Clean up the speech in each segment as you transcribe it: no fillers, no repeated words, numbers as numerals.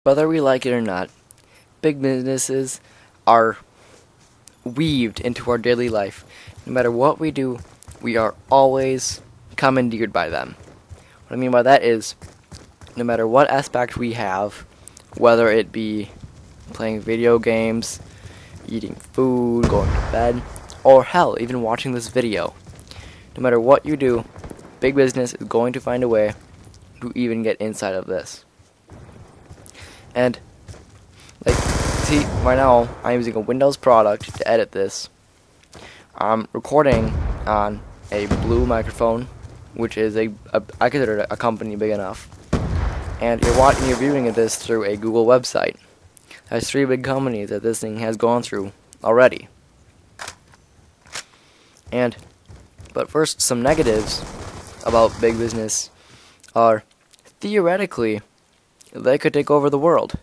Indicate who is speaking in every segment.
Speaker 1: Whether we like it or not, big businesses are weaved into our daily life. No matter what we do, we are always commandeered by them. What I mean by that is, no matter what aspect we have, whether it be playing video games, eating food, going to bed, or hell, even watching this video, no matter what you do, big business is going to find a way to even get inside of this. And, like, see, right now, I'm using a Windows product to edit this. I'm recording on a Blue microphone, which is I consider it a company big enough. And you're viewing this through a Google website. There's 3 big companies that this thing has gone through already. But first, some negatives about big business are, theoretically, they could take over the world.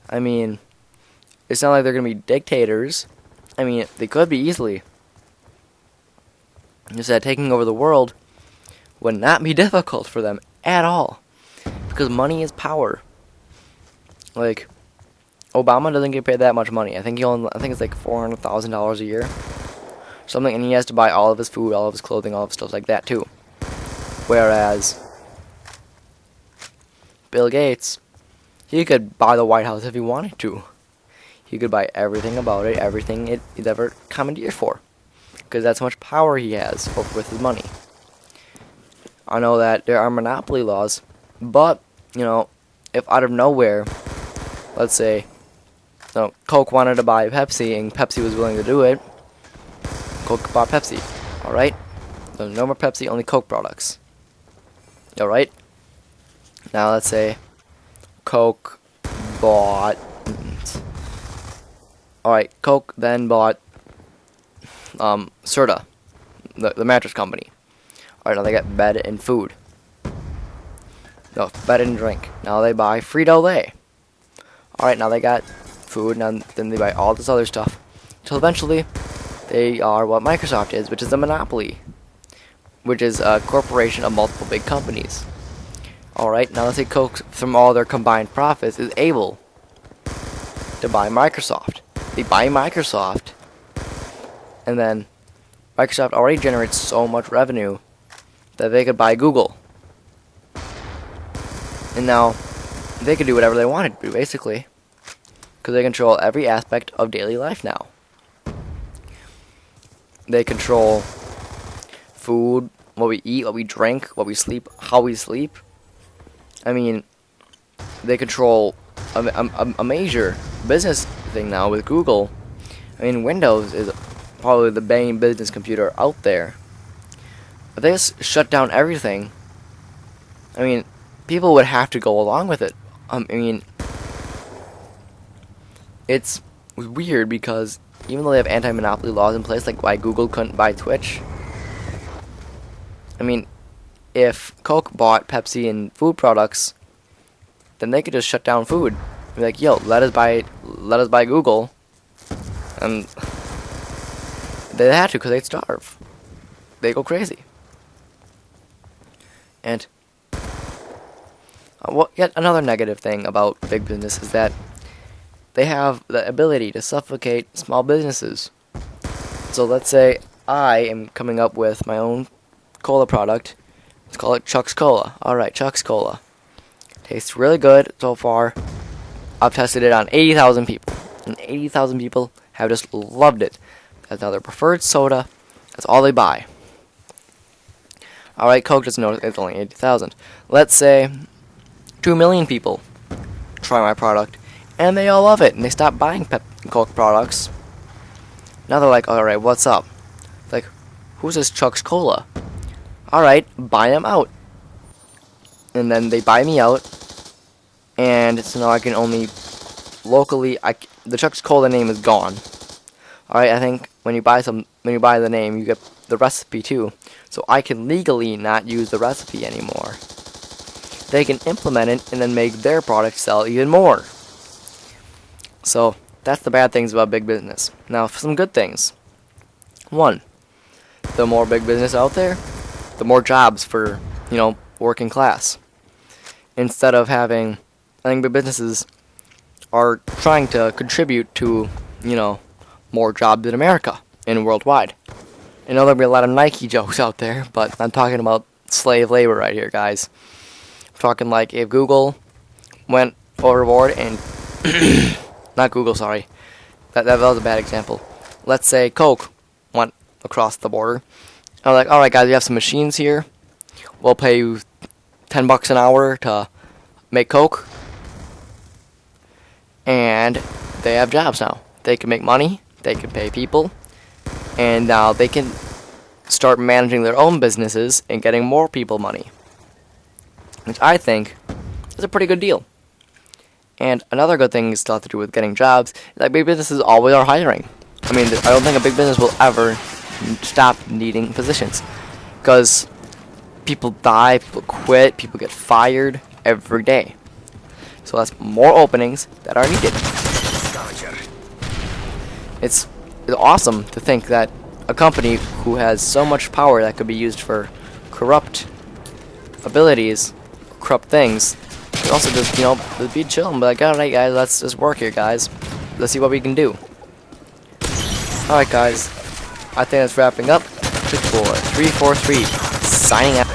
Speaker 1: I mean, it's not like they're going to be dictators. I mean, they could be easily. Just that taking over the world would not be difficult for them at all. Because money is power. Like, Obama doesn't get paid that much money. I think it's like $400,000 a year. Something, and he has to buy all of his food, all of his clothing, all of his stuff like that too. Whereas Bill Gates, he could buy the White House if he wanted to. He could buy everything about it, everything he's ever commandeered for. Because that's how much power he has with his money. I know that there are monopoly laws, but, you know, if out of nowhere, let's say, Coke wanted to buy Pepsi and Pepsi was willing to do it, Coke bought Pepsi, alright? So no more Pepsi, only Coke products. Alright? Now let's say Coke bought... Alright, Coke then bought Serta, the mattress company. Alright, now they got bed and food. No, bed and drink. Now they buy Frito-Lay. Alright, now they got food, now then they buy all this other stuff. Until eventually, they are what Microsoft is, which is a monopoly. Which is a corporation of multiple big companies. Alright, now let's say Coke, from all their combined profits, is able to buy Microsoft. They buy Microsoft, and then Microsoft already generates so much revenue that they could buy Google. And now, they could do whatever they wanted to do, basically. Because they control every aspect of daily life now. They control food, what we eat, what we drink, what we sleep, how we sleep. I mean, they control a major business thing now with Google. I mean, Windows is probably the main business computer out there. If they just shut down everything, I mean, people would have to go along with it. I mean, it's weird because even though they have anti-monopoly laws in place, like why Google couldn't buy Twitch, I mean, if Coke bought Pepsi and food products, then they could just shut down food. Be like, yo, let us buy Google, and they had to because they'd starve. They go crazy. And yet another negative thing about big business is that they have the ability to suffocate small businesses. So let's say I am coming up with my own cola product. Let's call it Chuck's Cola. Alright, Chuck's Cola. Tastes really good so far. I've tested it on 80,000 people. And 80,000 people have just loved it. That's now their preferred soda. That's all they buy. Alright, Coke doesn't know it's only 80,000. Let's say 2 million people try my product, and they all love it, and they stop buying Coke products. Now they're like, alright, what's up? Like, who's this Chuck's Cola? Alright, buy them out. And then they buy me out, and so now I can only locally, the Chuck's Cola name is gone. Alright, I think when you buy the name, you get the recipe too. So I can legally not use the recipe anymore. They can implement it and then make their product sell even more. So that's the bad things about big business. Now, for some good things. 1, the more big business out there, the more jobs for, working class. Instead of having, I think big businesses are trying to contribute to, more jobs in America and worldwide. I know there'll be a lot of Nike jokes out there, but I'm talking about slave labor right here, guys. I'm talking like if Google went overboard and not Google, sorry. That was a bad example. Let's say Coke went across the border. I'm like, alright guys, we have some machines here. We'll pay you $10 an hour to make Coke. And they have jobs now. They can make money, they can pay people, and now they can start managing their own businesses and getting more people money. Which I think is a pretty good deal. And another good thing is still have to do with getting jobs, is that big businesses always are hiring. I mean, I don't think a big business will ever stop needing positions. Because people die, people quit, people get fired every day. So that's more openings that are needed. It's awesome to think that a company who has so much power that could be used for corrupt abilities, corrupt things, could also just, be chill and be like, alright guys, let's just work here guys. Let's see what we can do. Alright guys, I think that's wrapping up. 343, signing out.